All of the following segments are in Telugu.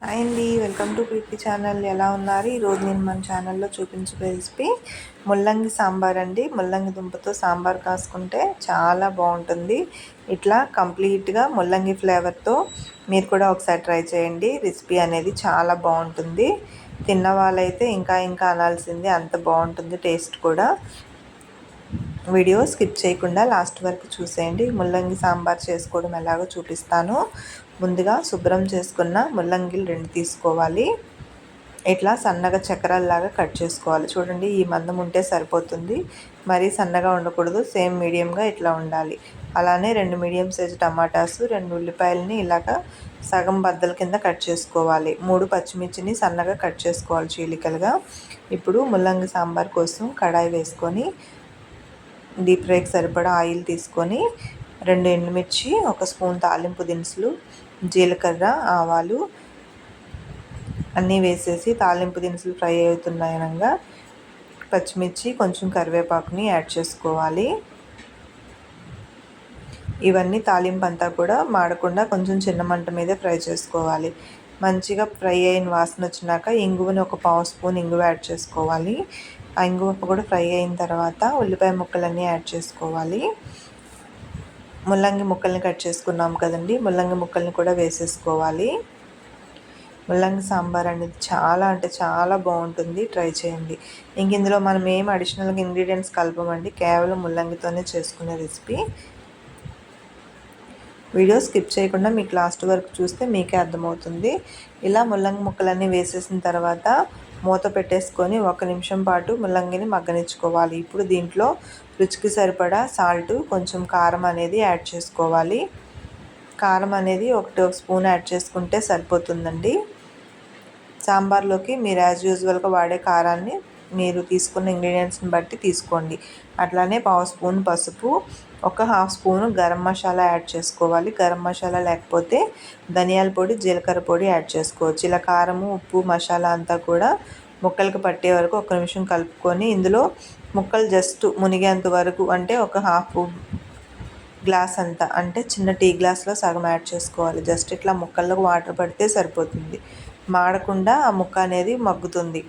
హాయ్ అండి, వెల్కమ్ టు ప్రీతి ఛానల్. ఎలా ఉన్నారు? ఈరోజు నేను మన ఛానల్లో చూపించే రెసిపీ ముల్లంగి సాంబార్ అండి. ముల్లంగి దుంపతో సాంబార్ కాసుకుంటే చాలా బాగుంటుంది. ఇట్లా కంప్లీట్గా ముల్లంగి ఫ్లేవర్తో మీరు కూడా ఒకసారి ట్రై చేయండి. రెసిపీ అనేది చాలా బాగుంటుంది. తిన్న వాళ్ళైతే ఇంకా ఇంకా అనాల్సింది, అంత బాగుంటుంది టేస్ట్ కూడా. వీడియో స్కిప్ చేయకుండా లాస్ట్ వరకు చూసేయండి. ముల్లంగి సాంబార్ చేసుకోవడం ఎలాగో చూపిస్తాను. ముందుగా శుభ్రం చేసుకున్న ముల్లంగిలు 2 తీసుకోవాలి. ఇట్లా సన్నగా చక్రాల్లాగా కట్ చేసుకోవాలి. చూడండి, ఈ మందం ఉంటే సరిపోతుంది, మరీ సన్నగా ఉండకూడదు, సేమ్ మీడియంగా ఇట్లా ఉండాలి. అలానే 2 మీడియం సైజు టమాటాసు, 2 ఉల్లిపాయలని ఇలాగా సగం బద్దల కింద కట్ చేసుకోవాలి. 3 పచ్చిమిర్చిని సన్నగా కట్ చేసుకోవాలి చీలికలుగా. ఇప్పుడు ముల్లంగి సాంబార్ కోసం కడాయి వేసుకొని డీప్ ఫ్రైకి సరిపడా ఆయిల్ తీసుకొని 2 ఎండుమిర్చి, 1 స్పూన్ తాలింపు దినుసులు, జీలకర్ర, ఆవాలు అన్నీ వేసేసి తాలింపు దినుసులు ఫ్రై అవుతున్నాయనగా పచ్చిమిర్చి, కొంచెం కరివేపాకుని యాడ్ చేసుకోవాలి. ఇవన్నీ తాలింపు అంతా కూడా మాడకుండా కొంచెం చిన్న మంట మీదే ఫ్రై చేసుకోవాలి. మంచిగా ఫ్రై అయిన వాసన వచ్చినాక ఇంగువని 1 పావు స్పూన్ ఇంగువ యాడ్ చేసుకోవాలి. ఆ ఇంగువ కూడా ఫ్రై అయిన తర్వాత ఉల్లిపాయ ముక్కలన్నీ యాడ్ చేసుకోవాలి. ముల్లంగి ముక్కల్ని కట్ చేసుకున్నాం కదండి, ముల్లంగి ముక్కల్ని కూడా వేసేసుకోవాలి. ముల్లంగి సాంబార్ అనేది చాలా అంటే చాలా బాగుంటుంది, ట్రై చేయండి. ఇంక ఇందులో మనం ఏం అడిషనల్గా ఇంగ్రీడియంట్స్ కలపమండి, కేవలం ముల్లంగితోనే చేసుకునే రెసిపీ. వీడియో స్కిప్ చేయకుండా మీకు లాస్ట్ వరకు చూస్తే మీకే అర్థమవుతుంది. ఇలా ముల్లంగి ముక్కలన్నీ వేసేసిన తర్వాత మూత పెట్టేసుకొని 1 నిమిషం పాటు ముల్లంగిని మగ్గనిచ్చుకోవాలి. ఇప్పుడు దీంట్లో రుచికి సరిపడా సాల్ట్, కొంచెం కారం అనేది యాడ్ చేసుకోవాలి. కారం అనేది 1 స్పూన్ యాడ్ చేసుకుంటే సరిపోతుందండి. సాంబార్లోకి మీరు యాజ్ యూజువల్గా వాడే కారాన్ని మీరు తీసుకున్న ఇంగ్రీడియంట్స్ని బట్టి తీసుకోండి. అట్లానే పావు స్పూన్ పసుపు, 1/2 స్పూను గరం మసాలా యాడ్ చేసుకోవాలి. గరం మసాలా లేకపోతే ధనియాల పొడి, జీలకర్ర పొడి యాడ్ చేసుకోవచ్చు. ఇలా కారము, ఉప్పు, మసాలా అంతా కూడా ముక్కలకు పట్టే వరకు 1 నిమిషం కలుపుకొని ఇందులో ముక్కలు జస్ట్ మునిగేంత వరకు, అంటే 1/2 గ్లాస్ అంతా, అంటే చిన్న టీ గ్లాస్లో సగం యాడ్ చేసుకోవాలి. జస్ట్ ఇట్లా ముక్కలకు వాటర్ పడితే సరిపోతుంది, మాడకుండా ఆ ముక్క అనేది మగ్గుతుంది.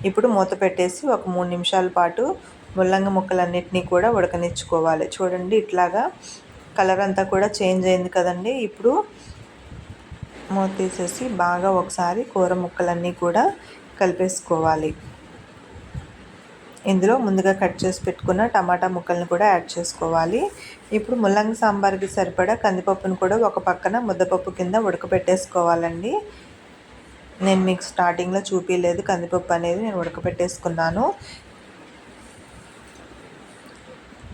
ఇప్పుడు మూత పెట్టేసి 3 నిమిషాల పాటు ముల్లంగి ముక్కలన్నిటినీ కూడా ఉడకనిచ్చుకోవాలి. చూడండి, ఇట్లాగా కలర్ అంతా కూడా చేంజ్ అయింది కదండి. ఇప్పుడు మూత తీసేసి బాగా ఒకసారి కూర ముక్కలన్నీ కూడా కలిపేసుకోవాలి. ఇందులో ముందుగా కట్ చేసి పెట్టుకున్న టమాటా ముక్కల్ని కూడా యాడ్ చేసుకోవాలి. ఇప్పుడు ముల్లంగి సాంబార్కి సరిపడా కందిపప్పును కూడా ఒక పక్కన ముద్దపప్పు కింద ఉడకపెట్టేసుకోవాలండి. నేను మీకు స్టార్టింగ్లో చూపించలేదు, కందిపప్పు అనేది నేను ఉడకపెట్టేసుకున్నాను.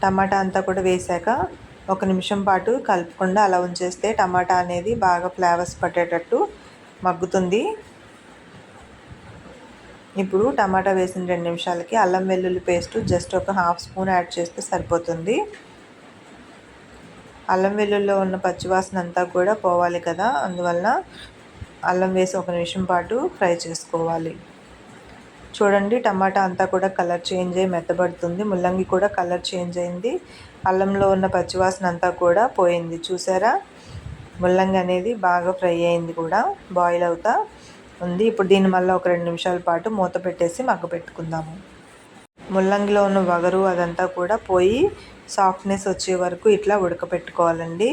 టమాటా అంతా కూడా వేసాక 1 నిమిషం పాటు కలుపుకుండా అలా ఉంచేస్తే టమాటా అనేది బాగా ఫ్లేవర్స్ పట్టేటట్టు మగ్గుతుంది. ఇప్పుడు టమాటా వేసిన 2 నిమిషాలకి అల్లం వెల్లుల్లి పేస్ట్ జస్ట్ 1/2 స్పూన్ యాడ్ చేస్తే సరిపోతుంది. అల్లం వెల్లుల్లిలో ఉన్న పచ్చివాసన అంతా కూడా పోవాలి కదా, అందువల్ల అల్లం వేసి 1 నిమిషం పాటు ఫ్రై చేసుకోవాలి. చూడండి, టమాటా అంతా కూడా కలర్ చేంజ్ అయ్యి మెత్తబడుతుంది. ముల్లంగి కూడా కలర్ చేంజ్ అయింది. అల్లంలో ఉన్న పచ్చివాసన అంతా కూడా పోయింది. చూసారా, ముల్లంగి అనేది బాగా ఫ్రై అయింది కూడా, బాయిల్ అవుతా ఉంది. ఇప్పుడు దీన్ని మళ్ళీ 2 నిమిషాల పాటు మూత పెట్టేసి మగ్గపెట్టుకుందాము. ముల్లంగిలో ఉన్న వగరు అదంతా కూడా పోయి సాఫ్ట్నెస్ వచ్చే వరకు ఇట్లా ఉడకపెట్టుకోవాలండి.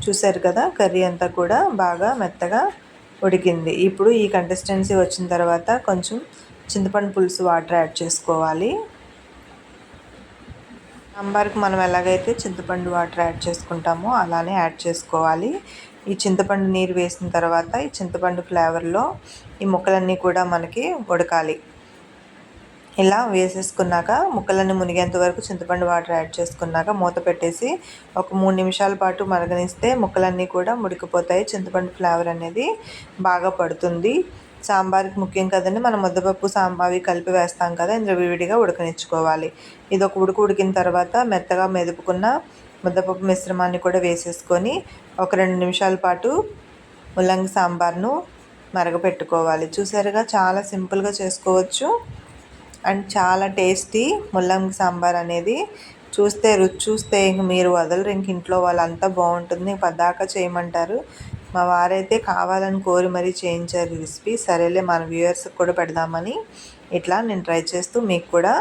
చూసారు కదా, కర్రీ అంతా కూడా బాగా మెత్తగా ఉడికింది. ఇప్పుడు ఈ కన్సిస్టెన్సీ వచ్చిన తర్వాత కొంచెం చింతపండు పులుసు వాటర్ యాడ్ చేసుకోవాలి. సాంబార్కి మనం ఎలాగైతే చింతపండు వాటర్ యాడ్ చేసుకుంటామో అలానే యాడ్ చేసుకోవాలి. ఈ చింతపండు నీరు వేసిన తర్వాత ఈ చింతపండు ఫ్లేవర్లో ఈ ముక్కలన్నీ కూడా మనకి ఉడకాలి. ఇలా వేసేసుకున్నాక ముక్కలన్నీ మునిగేంత వరకు చింతపండు వాటర్ యాడ్ చేసుకున్నాక మూత పెట్టేసి 3 నిమిషాల పాటు మరగనిస్తే ముక్కలన్నీ కూడా ముడికిపోతాయి. చింతపండు ఫ్లేవర్ అనేది బాగా పడుతుంది. సాంబార్కి ముఖ్యం కదండి, మనం ముద్దపప్పు అవి కలిపి వేస్తాం కదా, ఇందులో విడిగా ఉడకనిచ్చుకోవాలి. ఇది ఒక ఉడికిన తర్వాత మెత్తగా మెదుపుకున్న ముద్దపప్పు మిశ్రమాన్ని కూడా వేసేసుకొని 2 నిమిషాల పాటు ముల్లంగి సాంబార్ను మరగపెట్టుకోవాలి. చూసారుగా, చాలా సింపుల్గా చేసుకోవచ్చు అండ్ చాలా టేస్టీ ముల్లంగి సాంబార్ అనేది. రుచి చూస్తే ఇంక మీరు వదలరు, ఇంక ఇంట్లో వాళ్ళంతా బాగుంటుంది, పద్దాక చేయమంటారు. మా వారైతే కావాలని కోరి మరీ చేయించారు ఈ రెసిపీ. సరేలే మన వ్యూయర్స్కి కూడా పెడదామని ఇట్లా నేను ట్రై చేస్తూ మీకు కూడా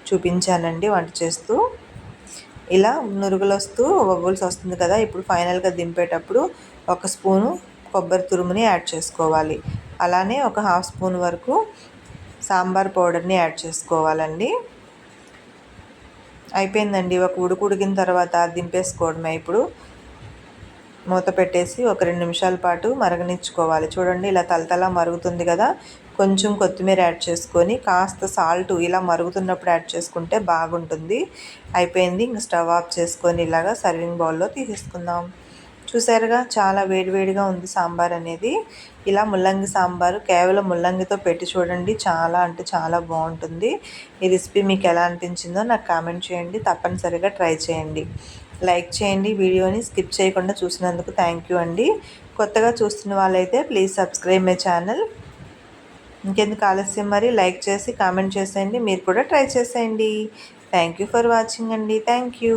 చూపించానండి వంట చేస్తూ. ఇలా నురుగులు వస్తూ బబుల్స్ వస్తుంది కదా, ఇప్పుడు ఫైనల్గా దింపేటప్పుడు 1 స్పూను కొబ్బరి తురుముని యాడ్ చేసుకోవాలి. అలానే ఒక 1/2 స్పూన్ వరకు సాంబార్ పౌడర్ని యాడ్ చేసుకోవాలండి. అయిపోయిందండి. ఒక ఉడికిన తర్వాత దింపేసుకోవడమే. ఇప్పుడు మూత పెట్టేసి ఒక 2 నిమిషాల పాటు మరగనిచ్చుకోవాలి. చూడండి ఇలా తలతల మరుగుతుంది కదా, కొంచెం కొత్తిమీర యాడ్ చేసుకొని కాస్త సాల్ట్ ఇలా మరుగుతున్నప్పుడు యాడ్ చేసుకుంటే బాగుంటుంది. అయిపోయింది. ఇంక స్టవ్ ఆఫ్ చేసుకొని ఇలాగా సర్వింగ్ బౌల్లో తీసేసుకుందాం. చూసారుగా చాలా వేడివేడిగా ఉంది సాంబార్ అనేది. ఇలా ముల్లంగి సాంబారు కేవలం ముల్లంగితో పెట్టి చూడండి, చాలా అంటే చాలా బాగుంటుంది. ఈ రెసిపీ మీకు ఎలా అనిపించిందో నాకు కామెంట్ చేయండి. తప్పనిసరిగా ట్రై చేయండి. లైక్ చేయండి. వీడియోని స్కిప్ చేయకుండా చూసినందుకు థ్యాంక్ యూ అండి. కొత్తగా చూస్తున్న వాళ్ళైతే ప్లీజ్ సబ్స్క్రైబ్ మై ఛానల్. ఇంకెందుకు ఆలస్యం, మరి లైక్ చేసి కామెంట్ చేసేయండి. మీరు కూడా ట్రై చేసేయండి. థ్యాంక్ యూ ఫర్ వాచింగ్ అండి. Thank you.